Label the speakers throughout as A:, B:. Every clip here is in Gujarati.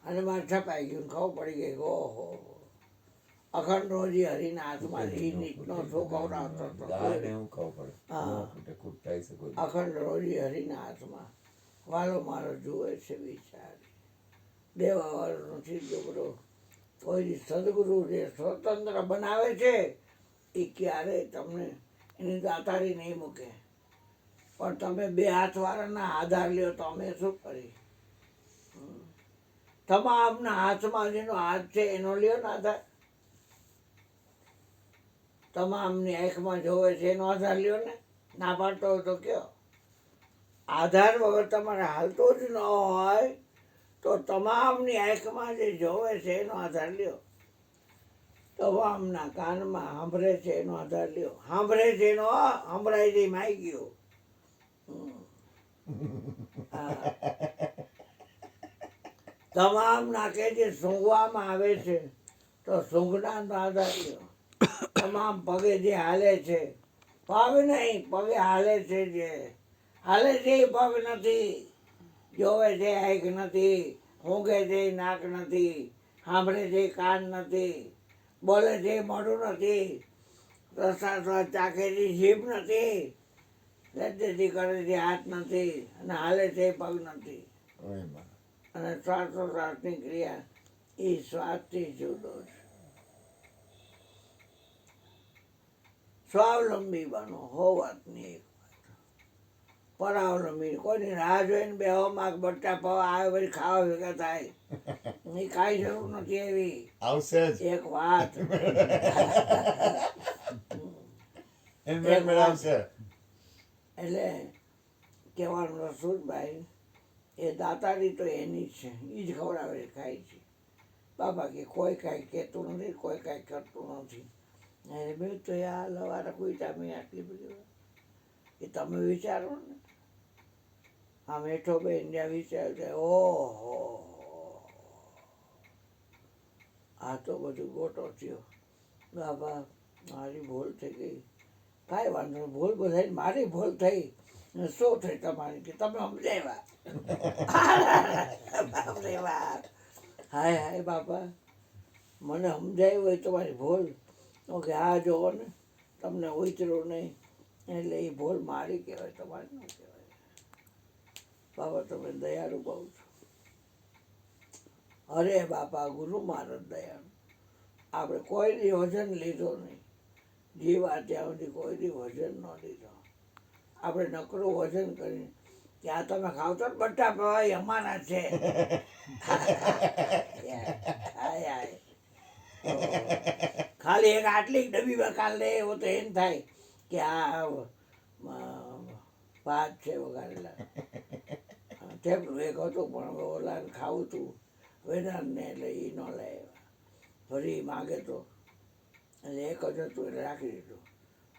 A: અને મારે છપાઈ ગયું ખબર પડી ગઈ કે ઓહો અખંડ રોજી હરિના હાથમાં એ નીચનો છોકરો આવતો હતો. હા, અખંડ રોજી હરિના હાથમાં વાલો મારો જુએ છે વિચારી દેવાવાળો નથી છોકરો. કોઈ સદગુરુ જે સ્વતંત્ર બનાવે છે એ ક્યારેય તમને એની દાતારી નહીં મૂકે. પણ તમે બે હાથવાળાના આધાર લ્યો તો અમે શું કરી? તમામના હાથમાં જેનો હાથ છે એનો લ્યો ને આધાર. તમામની આંખમાં જોવે છે એનો આધાર લ્યો ને. ના પાડતો હોય તો કયો? આધાર વગર તમારે હાલતો જ ન હોય તો તમામની આંખમાં જે જોવે છે એનો આધાર લ્યો. તમામના કાનમાં સાંભળે છે એનો આધાર લ્યો. સાંભળે છે એનો સંભળાય જઈ માઈ ગયો. તમામના કે જે સૂંઘવામાં આવે છે તો સૂંઘના આધાર લ્યો. તમામ પગે જે હાલે છે, પગ નહીં પગે હાલે છે, જે હાલે છે એ પગ નથી, જોવે છે આંખ નથી, ઊંઘે છે નાક નથી, સાંભળે છે કાન નથી, બોલે છે મોઢું નથી, પ્રસાદ ચાખે છે જીભ નથી, લજ્જતી કરે છે હાથ નથી, અને હાલે છે પગ નથી. અને શ્વાસોશ્વાસની ક્રિયા એ શ્વાસથી જુદો છે. સ્વાવલંબી બનો હોવાતની એક વાત. પરાવલંબી કોઈની રાહ જોઈને બેહોમાં બટ્ટા પવા આવે પછી ખાવા ભેગા થાય એ કાંઈ જરૂર નથી. એવી
B: આવશે જ
A: એક વાત
B: આવશે.
A: એટલે કહેવાનું રસૂલભાઈ એ દાતારી તો એની જ છે, એ જ ખવડાવે ખાય છે. બાબા કે કોઈ કાંઈ કહેતું નથી, કોઈ કાંઈ કરતું નથી. અને મેં તો આ લવારા કોઈ તમે આટલી બધી એ તમે વિચારો ને. આ મેઠો બેન જ્યાં વિચાર છે ઓહો આ તો બધું ગોટો થયો. બાબા મારી ભૂલ થઈ ગઈ. કાંઈ વાંધો નહીં, ભૂલ બધાય મારી ભૂલ થઈ. શું થઈ તમારી કે તમે સમજાવ્યા. હાય હાય બાપા મને સમજાયું હોય તમારી ભૂલ ઓકે આ જોવો ને તમને ઉતર્યું નહીં એટલે એ ભૂલ મારી કહેવાય, તમારી ન કહેવાય. બાબા તમે દયાળુ બહુ છો. અરે બાપા ગુરુ મહારાજ દયાળુ. આપણે કોઈની વજન લીધો નહીં. જીવા ત્યાં સુધી કોઈની વજન ન લીધો. આપણે નકરું વજન કરીને ત્યાં તમે ખાવ તો બટ્ટા પવાય અમારા છે. ખાલી એક આટલી ડબ્બી કાલ લે એવો તો એમ થાય કે આ ભાત છે વગાડેલા. થેપલું એક હતું પણ હવે ઓલાને ખાવું હતું વેદાંતને એટલે એ ન લે. ફરી માગે તો એટલે એક જ હતું એટલે રાખી દીધું.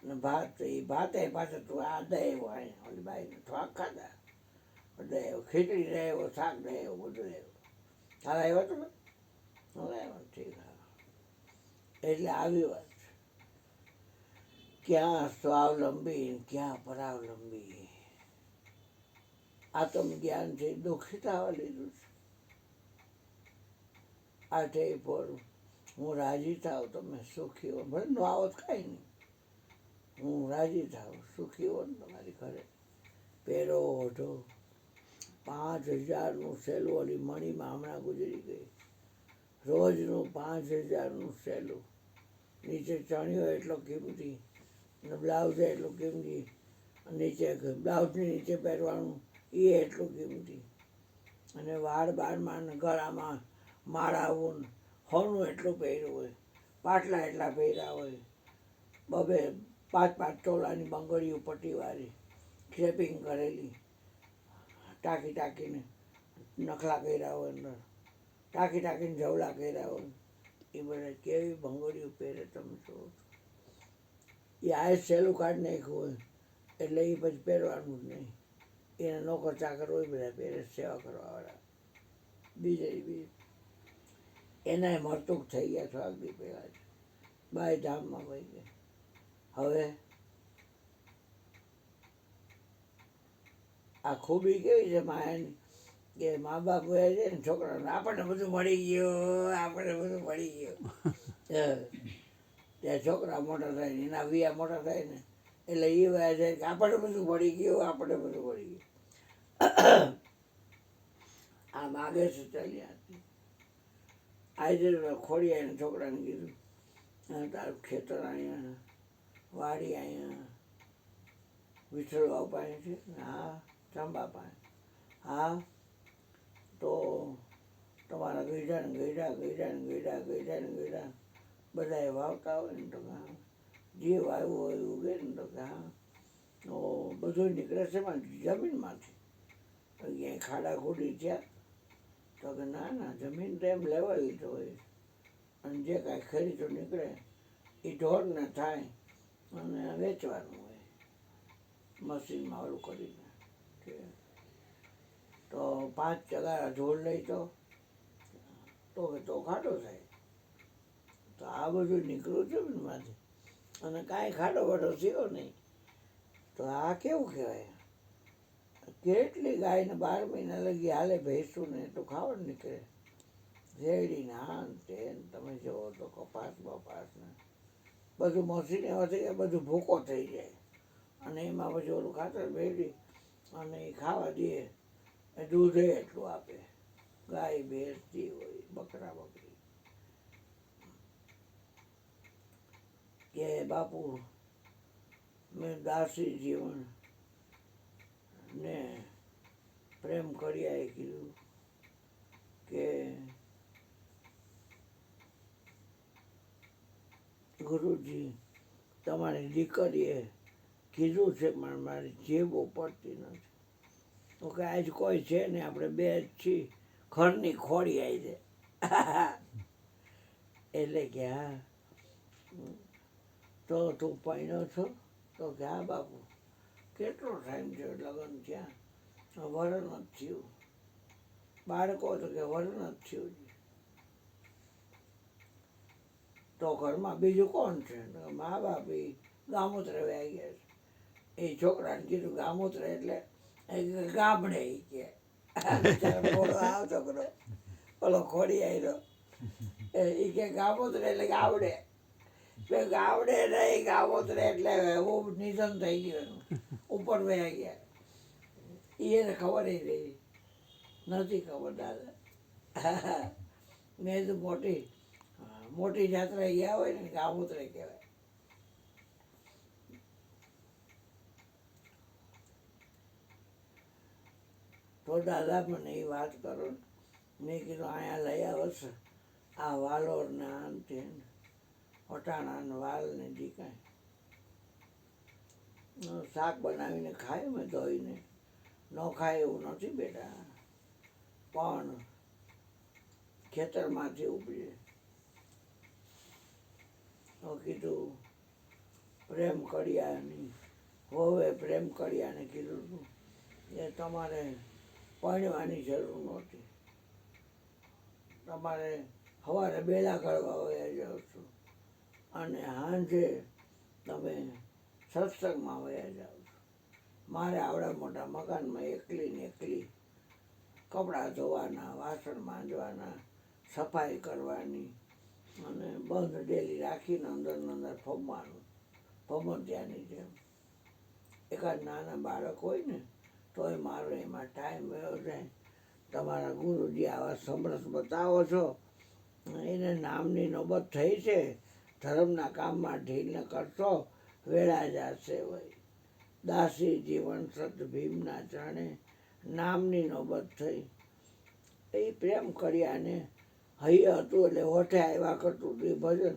A: અને ભાત એ ભાતે પાછળ તું આ દહીં વાય ઓલી બાઈને થોડાક ખાધા. દહીં ખીચડી રહે એવો, શાક રહે એવું બધું રહ્યું. હાલ આવ્યો તો હવે આવ્યો ઠીક. હા એટલે આવી વાત છે. ક્યાં સ્વાવલંબી ક્યાં પરાવલંબી. આત્મજ્ઞાન છે દુઃખિતા લીધું છે. આઠે પર હું રાજી થાવ તમે સુખી હો. ભલે નો આવત કાંઈ નહીં, હું રાજી થાવ સુખી હો ને તમારી ઘરે. પહેરો ઓઢો 5000નું સહેલું ઓલી મણીમાં હમણાં ગુજરી ગઈ. રોજનું 5000નું સહેલું. નીચે ચણિયો એટલો કિંમતી અને બ્લાઉઝ એટલું કિંમતી. નીચે બ્લાઉઝની નીચે પહેરવાનું એ એટલું કિંમતી. અને વાળ બારમાં ગળામાં માળાવું હોનું એટલું પહેર્યું હોય. પાટલા એટલા પહેર્યા હોય. 5-5 તોલાની બંગડીઓ પટ્ટીવાળી શેપિંગ કરેલી. ટાંકીને નખલા કર્યા હોય અંદર. ટાંકીને જવલા કર્યા હોય. એ બધા કેવી બંગડીઓ પહેરે તમે છો. એ આ સહેલું કાઢી નાખ્યું હોય એટલે એ પછી પહેરવાનું જ નહીં. એને નોકર ચાકર હોય બધા પહેરે સેવા કરવાવાળા. બીજે એનાય મરતુક થઈ ગયા છો આગળ પહેલાં જ. બાય ધામમાં વહી ગયા. હવે આ ખૂબી કેવી છે માયાની કે મા બાપ હોય છે ને છોકરાને આપણને બધું મળી ગયું, આપણને બધું મળી ગયું. ત્યાં છોકરા મોટા થાય ને એના વિયા મોટા થાય ને એટલે એ વયા જાય કે આપણને બધું મળી ગયું, આપણને બધું મળી ગયું. આ માગે છે ચાલ્યા હતી. આજે ખોડિયા એને છોકરાને કીધું તારું ખેતર અહીંયા, વાડી અહીંયા વિઠ્ઠલ પાસે છે? હા. ચંબા પાસે? હા. તો તમારા ગઈઢા બધાએ વાવતા હોય ને તો કે હા, જે વાવ્યું હોય એવું ઉગે ને તો કે હા. તો બધું નીકળે છે જમીનમાંથી. ક્યાંય ખાડા ખોડી થયા તો કે ના ના, જમીન તો એમ લેવાયેલી તો હોય, અને જે કાંઈ ખરીદો નીકળે એ ઢોરને થાય અને વેચવાનું હોય મશીનમાં ઓલું કરીને. તો 5 ટકા ઢોર લઈ તો ખાડો થાય. તો આ બધું નીકળ્યું જમીનમાંથી અને કાંઈ ખાડો વાડો થયો નહીં. તો આ કેવું કહેવાય? કેટલી ગાયને 12 મહિના લગી હાલે ભેંસું ને તો ખાવાનું નીકળે. શેરડીને હાન તેન તમે જુઓ તો કપાસ બપાસ ને બધું મશીન એવા થઈ જાય, બધું ભૂકો થઈ જાય. અને એમાં પછી ઓલું ખાતર ભેળી અને એ ખાવા દે, દૂધે એટલું આપે. ગાય ભેંસતી હોય, બકરા બકરી. કે બાપુ મેં દાસી જીવન ને પ્રેમ કર્યાએ કીધું કે ગુરુજી તમારી દીકરીએ કીધું છે પણ મારી જીભ પડતી નથી. તો કે આજ કોઈ છે ને, આપણે બે જ છીએ, ઘરની ખોડી આવી છે. એટલે કે હા. તો તું પરણ્યો છો? તો કે હા બાપુ. કેટલો ટાઈમ થયો લગ્ન થયા? વરણ જ થયું. બાળકો તો કે વરણ જ થયું. તો ઘરમાં બીજું કોણ છે? મા બાપ એ ગામોતરે આવી ગયા છે. એ છોકરાને કીધું ગામોતરે એટલે ગામડે કે આ છોકરો ઓલો ખોડી આવ્યો એ કે ગામોતરે એટલે ગાવડે. ગાવડે નહીં, ગામોતરે એટલે એવું નિધન થઈ ગયું, ઉપર વયા ગયા. એને ખબર રહી નથી ખબર દાદા. મેં તો મોટી જાત્રા ગયા હોય ને ગામોતરે કહેવાય. તો દાદા મને એ વાત કરો. મેં કીધું અહીંયા લઈ આવશે આ વાલોર ને આન તે વટાણા વાલ ને જે કાંઈ શાક બનાવીને ખાય મેં ધોઈને. ન ખાય એવું નથી બેટા, પણ ખેતરમાંથી ઉપજે. તો કીધું પ્રેમ કર્યાની હોવે પ્રેમ કર્યાને કીધું હતું એ તમારે પરણવાની જરૂર નહોતી. તમારે સવારે બેલા કરવા વયા જાઓ છો અને સાંજે તમે સત્સંગમાં વયા જાઓ છો. મારે આવડા મોટા મકાનમાં એકલી કપડાં ધોવાના, વાસણ માંજવાના, સફાઈ કરવાની અને બંધ ડેલી રાખીને અંદર ફમત્યાની જેમ. એકાદ નાના બાળક હોય ને તોય મારો એમાં ટાઈમ વયો જાય. તમારા ગુરુજી આવા સમરસ બતાવો છો, એને નામની નોબત થઈ છે. ધર્મના કામમાં ઢીલ ન કરશો, વેળા જશે હોય. દાસી જીવન સત ભીમના ચરણે નામની નોબત થઈ. એ પ્રેમ કર્યાને હૈયે હતું એટલે હોઠે આવ્યા કરતું હતું એ ભજન.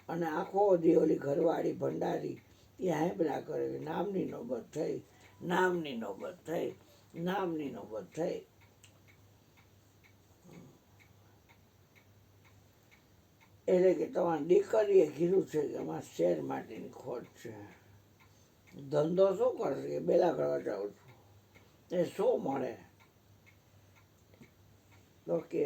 A: અને આખો દી ઓલી ઘરવાળી ભંડારી એ હાંભળ્યા કરે કે નામની નોબત થઈ, નામની નોબત થઈ, નામની નોબત થઈ. એટલે કે તમારી દીકરીએ કીધું છે કે અમારે શેર માટેની ખોટ છે. ધંધો શું કરશે કે બેલા કરવા જાઉં છું, એ શું મળે? તો કે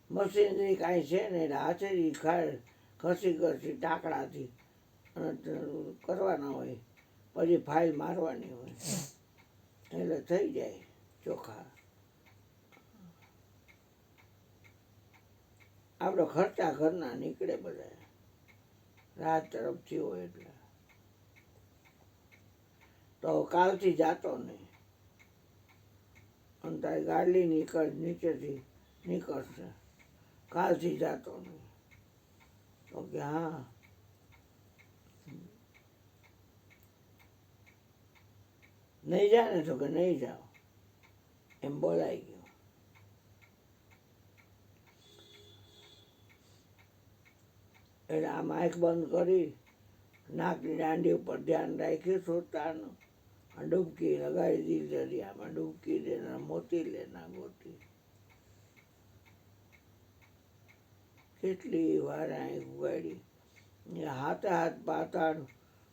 A: મશીનરી કાંઈ છે ને હાથેથી ઘસી ટાંકડાથી કરવાના હોય, પછી ફાઇલ મારવાની હોય. એટલે થઈ જાય ચોખા. આપણો ખર્ચા ઘરના નીકળે બધા, રાત તરફથી હોય એટલે. તો કાલથી જાતો નહીં, અને તારી ગાડી નીચેથી નીકળશે, કાલથી જાતો નહીં. તો કે હા, નહીં જાય ને? તો કે નહીં જાઓ, એમ બોલાઈ ગયો. એટલે આ માઇક બંધ કરી નાકની દાંડી ઉપર ધ્યાન રાખ્યું શ્રોતાનું, ડૂબકી લગાવી દીધી દરિયામાં. ડૂબકી દે ના મોતી લે ના ગોતી. કેટલી વાર અહીં ઉગાડી, હાથે હાથ પાતાળ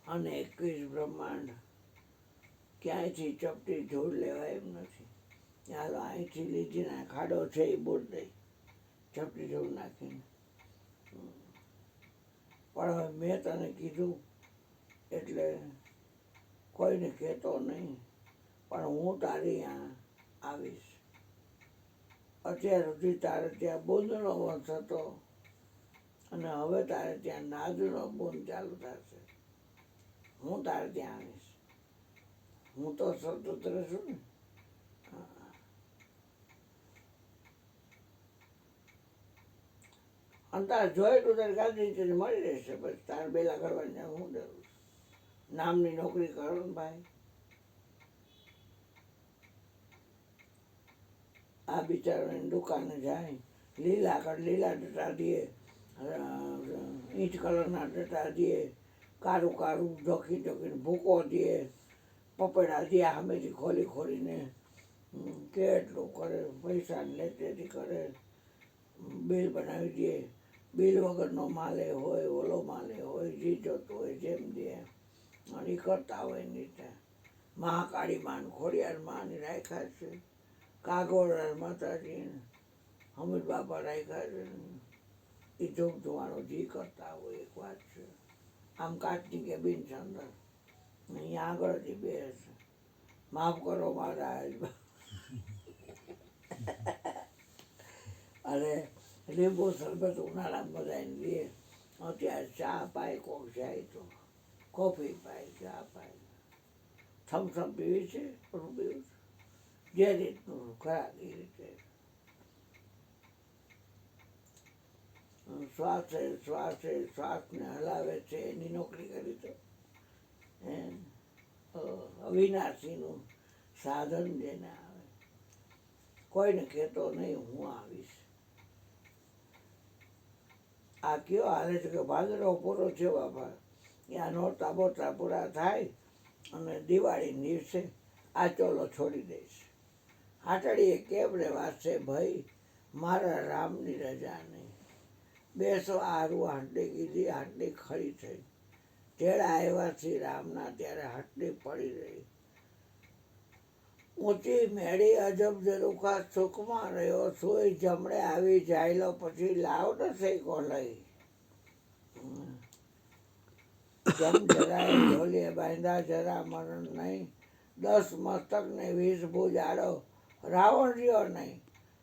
A: અને 21 બ્રહ્માંડ. ક્યાંયથી ચપટી જોડ લેવાય એમ નથી. ચાલો અહીંથી લીધીના ખાડો છે એ બોલ દઈ, ચપટી જોડ નાખીને. પણ હવે મેં તને કીધું એટલે કોઈને કહેતો નહીં, પણ હું તારી ત્યાં આવીશ. અત્યાર સુધી તારે ત્યાં બોંદનો વંશ હતો, અને હવે તારે ત્યાં નાજુનો બોંદ ચાલુ થશે. હું તારે ત્યાં આવીશ. હું તો સ્વતંત્ર છું ને. અને તારે જોઈ તું તારી ગાદી તને મળી રહેશે. પછી તારે બેલા કરવાની હું જરૂર? નામની નોકરી કરો ને ભાઈ. આ બિચારાની દુકાને જાય, લીલા ડટા દે, ઈંટ કલરના ડટા દે, કારું કારું ઢોકીને ભૂકો દે, પપેડા દે સામેથી ખોલીને, કેટલું કરે, પૈસા લેતેથી કરે, બિલ બનાવી દે. બિલ વગરનો માલે હોય, ઓલો માલે હોય, જે જોતું હોય જેમ દે. અને એ કરતા હોય નીચે. મહાકાળી માન, ખોડિયાર માન રાખ્યા છે, કાગોળ માતાજી, હમીર બાપા રાખ્યા છે. એ ધૂપ ધુવાણો જે કરતા હોય એક વાત છે. આમ કાચની કે બિન અંદર અહીંયા આગળથી બેસ, માફ કરો મારા. અને લીંબુ શરબત ઉનાળામાં બધાને દે. અત્યારે ચા પાય, કોક જાય તો કોફી પાય, ચા પાય. થમથમ પીવી છે, પણ પીવું છે જે રીતનું ખરાબ એ રીતે. શ્વાસને હલાવે છે એની નોકરી કરી તો અવિનાશીનું સાધન જેને આવે. કોઈને કહેતો નહીં હું આવીશ. આ કયો હાલે છે કે ભાદરવો પૂરો છે બાપા, ત્યાં નોરતા બોરતા પૂરા થાય અને દિવાળી દિવસે આ ચોલો છોડી દઈશ. હાટડીએ કેમ રે વાસે ભાઈ, મારા રામની રજા નહીં. બેસો આરું હાટડી કીધી, હાટડી ખડી થઈ. તેડા આવ્યા શ્રી રામના ત્યારે હાટડી પડી રહી. ઊંચી મેળી અજબ ઝરૂખા સુખમાં રહ્યો, સોય જમણે આવી જાયલો પછી લાવ ન શેકો લઈ. જમ જરાય ઢોલીએ બાંધા જરા મરણ નહીં, 10 મસ્તકને 20 ભુજ આડો રાવણ રહ્યો નહીં.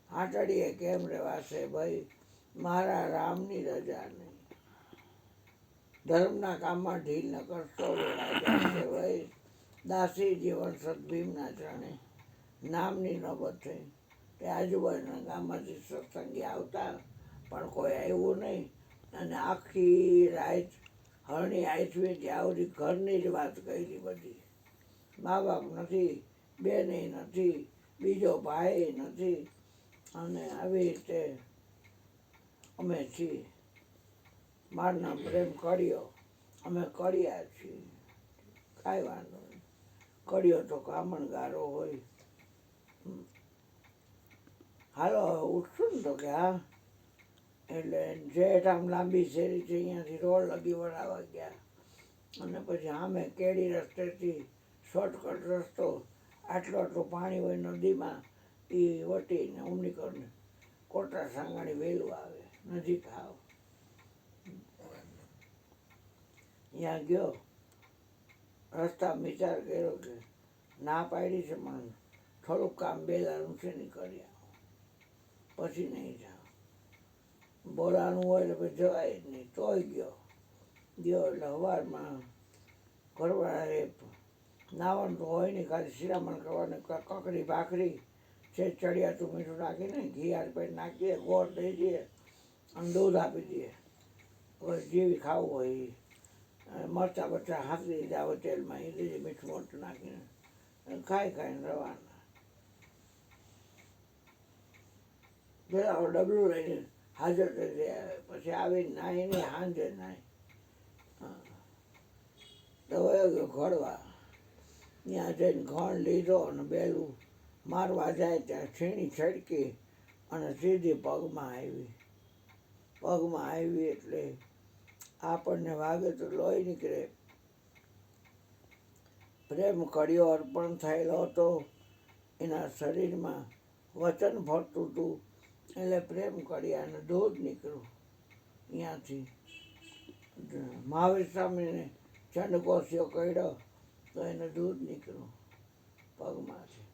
A: હાટડીએ કેમ રેવાશે ભાઈ, મારા રામની રજા નહીં. ધર્મના કામમાં ઢીલ ન કરશો વેળા જશે ભાઈ. દાસી જીવન સદભીમના ચરણે નામની નોબત થઈ. તે આજુબાજુના ગામમાંથી સત્સંગી આવતા, પણ કોઈ આવ્યું નહીં. અને આખી રાત હરણી આઈસવી ત્યાં સુધી ઘરની જ વાત કરી બધી. મા બાપ નથી, બેનેય નથી, બીજો ભાઈ નથી, અને આવી રીતે અમે છીએ. મારું નામ પ્રેમ કર્યો, અમે કર્યા છીએ, કાંઈ વાંધો નહીં. કર્યો તો કામણગારો હોય. હાલો ઉઠશું ને? તો કે હા. એટલે જેઠ આમ લાંબી શેરી છે, અહીંયાથી રોડ લગી વળાવવા ગયા. અને પછી સામે કેડી રસ્તેથી શોર્ટકટ રસ્તો, આટલું પાણી હોય નદીમાં, એ વટીને ઉમનીકરને કોટા સાંગાણી વહેલું આવે, નજીક આવ. ત્યાં ગયો, રસ્તા વિચાર કર્યો કે ના પાડી છે પણ થોડુંક કામ બેલાનું છે નહીં કરી આવો, પછી નહીં જાઓ. બોલાવાનું હોય એટલે પછી જવાય જ નહીં. તોય ગયો એટલે સવારમાં ઘરવાળાએ નાવાનું તો હોય નહીં, ખાલી શિરામણ કરવાની, કકડી ભાખરી છે, ચડિયાતું મીઠું નાખીને ઘી આર નાખીએ, ગોળ દઈ દઈએ અને દૂધ આપી દઈએ. હવે જેવી ખાવું હોય એ મરચાં બરચાં હાંકી દીધા હોય તેલમાં, એ દઈએ મીઠું મરચું નાખીને ખાઈને રવાના. પેલા ડબલું લઈને હાજર થઈ જાય. પછી આવીને નાહી નહીં, સાંજે નાહી તો ગયો ઘડવા. ત્યાં જઈને ઘણ લીધો અને બેલું મારવા જાય ત્યાં છીણી છડકી અને સીધી પગમાં આવી એટલે આપણને વાગે તો લોહી નીકળે. પ્રેમ કડિયો અર્પણ થયેલો હતો, એના શરીરમાં વચન ફરતું હતું એટલે પ્રેમ કડિયાને દૂધ નીકળ્યું. અહીંયાથી મહાવીર સ્વામીને ચંડકોશિયો કર્યો તો એને દૂધ નીકળ્યું પગમાંથી,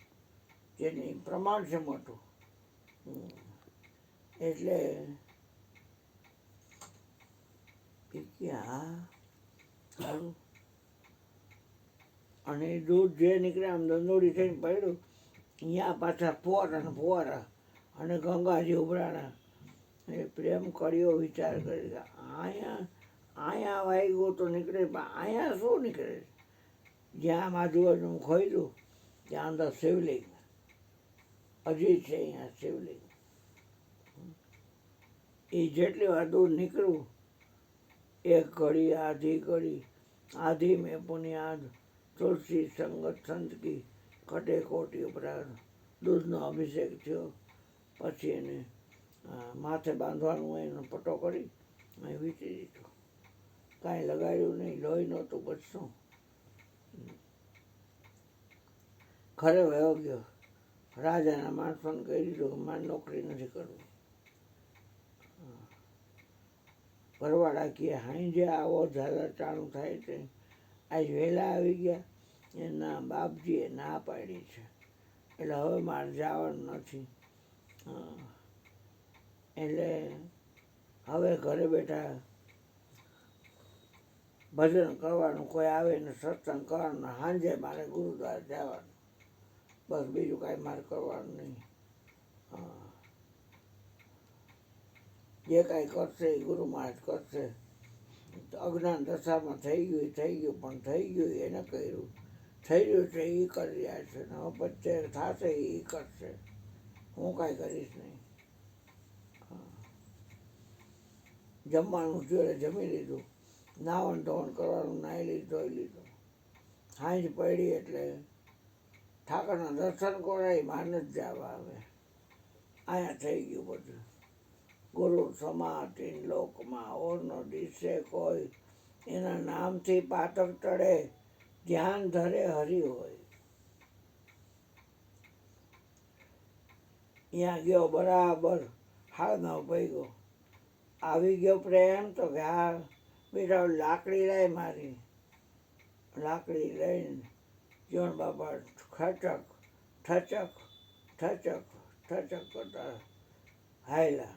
A: જેની પ્રમાણ છે મોટું. એટલે અને દૂધ જે નીકળે આમ દંડોળી થઈને પડ્યું. અહીંયા પાછા ફુવારા અને ગંગાજી ઉભરાણા. એ પ્રેમ કર્યો, વિચાર કરી અહીંયા વાગ્યું તો નીકળે, પણ અહીંયા શું નીકળે? જ્યાં આજુબાજુ ખોઈલું ત્યાં અંદર શિવલિંગ હજી છે. અહીંયા શિવલિંગ એ જેટલી વાર દૂર નીકળ્યું, એક ઘડી આધી મેં પુનિયાદ તુલસી સંગત સંત કી કટે કોટી ઉપરાંત દૂધનો અભિષેક થયો. પછી એને માથે બાંધવાનું હોય એનો પટ્ટો કરી અહીં વીંટી દીધો. કાંઈ લગાડ્યું નહીં, લોહી નહોતું. પછી શું? ઘરે વયો ગયો. રાજાના માણસોને કહી દીધું કે મારે નોકરી નથી કરવી. ઘરવાળા કહે હાઈ જે આવો ઝાલર ટાણું થાય છે. આજ વહેલા આવી ગયા. એના બાપજીએ ના પાડી છે એટલે હવે મારે જવાનું નથી. એટલે હવે ઘરે બેઠા ભજન કરવાનું, કોઈ આવે ને સત્સંગ કરવાનું, સાંજે મારે ગુરુદ્વાર જવાનું. બસ બીજું કાંઈ મારે કરવાનું નહીં. જે કાંઈ કરશે એ ગુરુ મહારાજ કરશે. અજ્ઞાન દશામાં થઈ ગયું પણ થઈ ગયું એને કર્યું. થઈ રહ્યું છે એ કરી રહ્યા છે ને હવે પછી થશે એ કરશે. હું કાંઈ કરીશ નહીં. જમવાનું જોડે જમી લીધું, નાવન ધોવન કરવાનું નાહી લીધું, ધોઈ લીધું. સાંજ પડી એટલે ઠાકરના દર્શન કરાય, માન જ જવા આવે. અહીંયા થઈ ગયું બધું. ગુરુ સમાધિ લોકમાં ઓરનો દિશે કોઈ, એના નામથી પાતક ચડે, ધ્યાન ધરે હરિ હોય. અહીંયા ગયો બરાબર 9:30 પૈગો. આવી ગયો પ્રેમ તો કે હા બેટા લાકડી લાય મારી. લાકડી લઈને જીવન બાપા ખચક ઠચક કરતા હાયલા.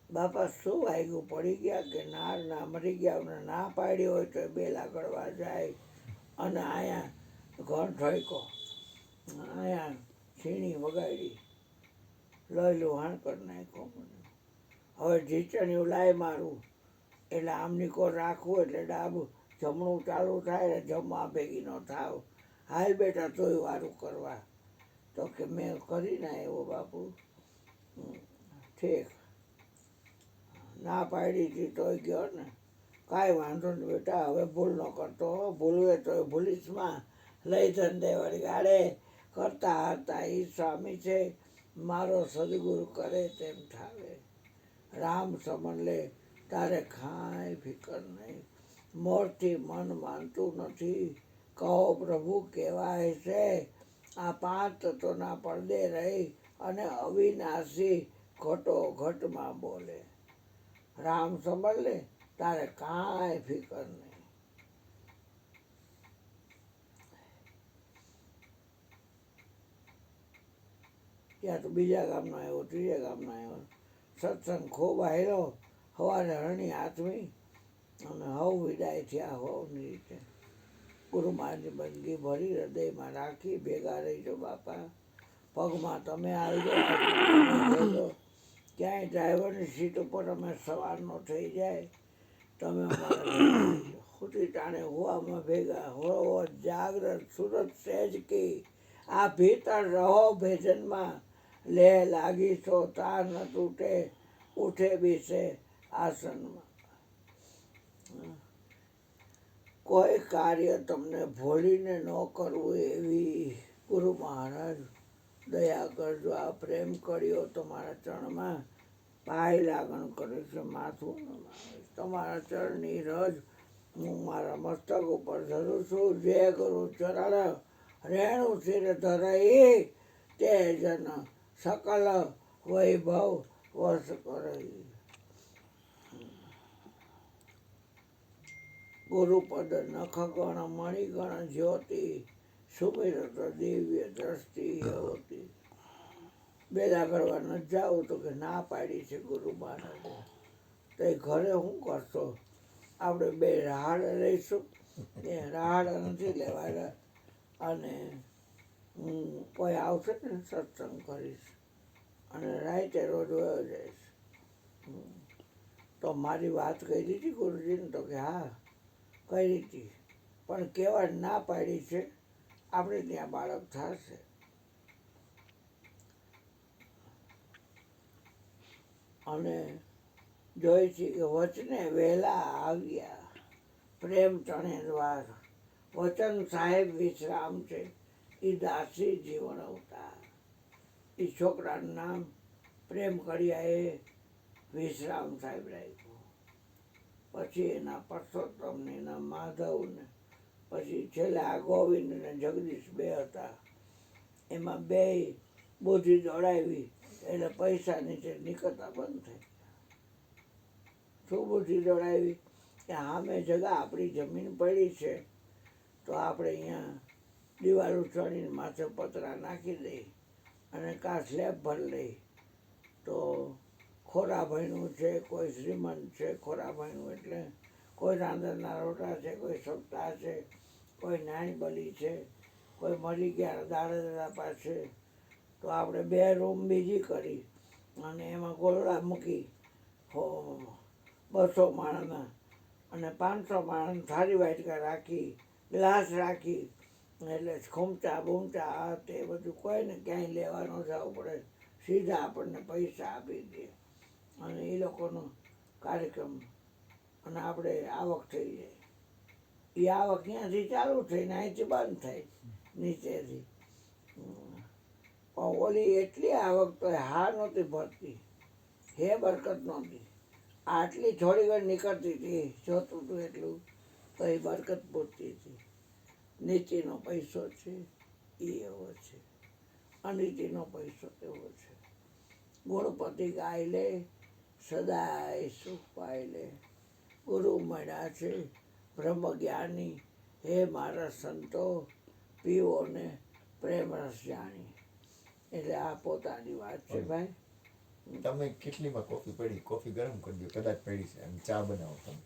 A: બાપા શું વાગ્યું? પડી ગયા કે ના મરી ગયા? અમને ના પાડી હોય તો બેલા ગળવા જાય. અને અહીંયા ઘણ ઠોકો, અહીંયા છીણી વગાડી, લોહીલું હાણ કરી નાખ્યો મને. હવે ઢીચણિયું લાય મારું એટલે આમની કોર રાખવું એટલે ડાબું જમણું ચાલુ થાય ને જમવા ભેગી ન થાવ. હાલ બેટા તોય વારું કરવા. તો કે મેં કરી ના એવો બાપુ. ઠીક, ના પાડી હતી તોય ગયો ને. કાંઈ વાંધો નહીં બેટા, હવે ભૂલ ન કરતો. ભૂલવે તો ભૂલીશમાં લઈ ધંધે વળી ગાડે કરતા હતા. એ સ્વામી છે મારો સદગુરુ કરે તેમ થાવે. રામ સમલે તારે કાંઈ ફિકર નહીં. મોરથી મન માનતું નથી. કહો પ્રભુ કહેવાય છે આ 5 તત્વોના પડદે રહી અને અવિનાશી ઘટો ઘટમાં બોલે. રામ સંભળે તારે કાંઈ ફિકર નહીં. ત્યાં તો બીજા ગામનો આવ્યો, ત્રીજા ગામનો આવ્યો. સત્સંગ ખૂબ આવ્યો. સવારે હરણી હાથમી અને હવ વિદાય થયા હોવની રીતે. ગુરુ મહારાજની બંદગી ભરી હૃદયમાં રાખી ભેગા રહીજો બાપા. પગમાં તમે આવજો, ક્યાંય ડ્રાઈવરની સીટ ઉપર અમે સવાર ન થઈ જાય. તમે અમારા ખુટી ટાણે હોવામાં ભેગા હો. જાગ્રત સુરત સહેજ કી આ ભીતર રહો ભેજનમાં. લે લાગી તો તાર ન તૂટે ઉઠે બીસે આસનમાં. કોઈ કાર્ય તમને ભૂલીને ન કરવું એવી ગુરુ મહારાજ દયા કરજો. આ પ્રેમ કર્યો તમારા ચરણમાં પાય લાગણ કરે છે, માથું ન મારે. તમારા ચરણની રજ હું મારા મસ્તક ઉપર ધરું છું. જે ગુરુ ચરણ રેણુ શિર ધરાઈ તે જન સકલ વૈભવ વશ કરઈ. ગુરુપદ નખગણ મણિગણ જ્યોતિ સુમિરત દિવ્ય દ્રષ્ટિ હોતી. બેદા કરવા ન જાઉં તો કે ના પાડી છે ગુરુ મહારાજે. તો એ ઘરે શું કરશો? આપણે બે રાહડ લઈશું. એ રાહડ નથી લેવાના અને હું કોઈ આવશે ને સત્સંગ કરીશ અને રાઈતે રોજ વયો જઈશ. તો મારી વાત કરી હતી ગુરુજીને? તો કે હા કરી હતી, પણ કહેવા ના પાડી છે. આપણે ત્યાં બાળક થશે. અને જોઈ છે કે વચને વહેલા આવ્યા પ્રેમ ચણે દ્વાર. વચન સાહેબ વિશ્રામ છે એ દાસી જીવન અવતાર. એ છોકરાનું નામ પ્રેમ કડિયાએ વિશ્રામ સાહેબ રાખ્યું. પછી એના પરસોત્તમને એના માધવને પછી છેલ્લે આ ગોવિંદ ને જગદીશ બે હતા. એમાં બે બુદ્ધિ દોડાવી એટલે પૈસા નીચે નીકળતા બંધ થઈ ગયા. શું બુદ્ધિ દોડાવી કે સામે જગા આપણી જમીન પડી છે તો આપણે અહીંયા દિવાલો ચડીને માથે પતરા નાખી દઈ અને કાં સ્લેબ ભરી લઈ. તો ખોરાભાઈનું છે, કોઈ શ્રીમંત છે. ખોરાભાઈનું એટલે કોઈ રાંધણના રોટા છે, કોઈ સપ્તાહ છે, કોઈ નાની બલી છે, કોઈ મરી ગયા દાદા પાસે. તો આપણે 2 રૂમ બીજી કરી અને એમાં ગોળડા મૂકી 200 માણસના અને 500 માણસ થાળી વાટકા રાખી, ગ્લાસ રાખી. એટલે ખૂમચા બૂમચા આ તે બધું કોઈને ક્યાંય લેવા ન જવું પડે. સીધા આપણને પૈસા આપી દે અને એ લોકોનો કાર્યક્રમ અને આપણે આવક થઈ જાય. એ આવક ત્યાંથી ચાલુ થઈને અહીંથી બંધ થાય નીચેથી. પણ ઓલી એટલી આવક તો હા નહોતી ભરતી, હે બરકત નહોતી. આટલી થોડી ઘણી નીકળતી હતી, જોતું હતું એટલું તો એ બરકત પૂરતી હતી. નીતિનો પૈસો છે એ એવો છે, અનીતિનો પૈસો એવો છે. ગુણપતિ ગાય લે સદાય સુખ પાય લે. ગુરુ મળ્યા છે બ્રહ્મ જ્ઞાની. હે મારા સંતો પીવો ને પ્રેમ રસ જાણી. એટલે આ પોતાની વાત છે ભાઈ.
B: તમે કેટલીમાં કોફી પડી? કોફી ગરમ કરી દો, કદાચ પડી છે, અને ચા બનાવો તમે.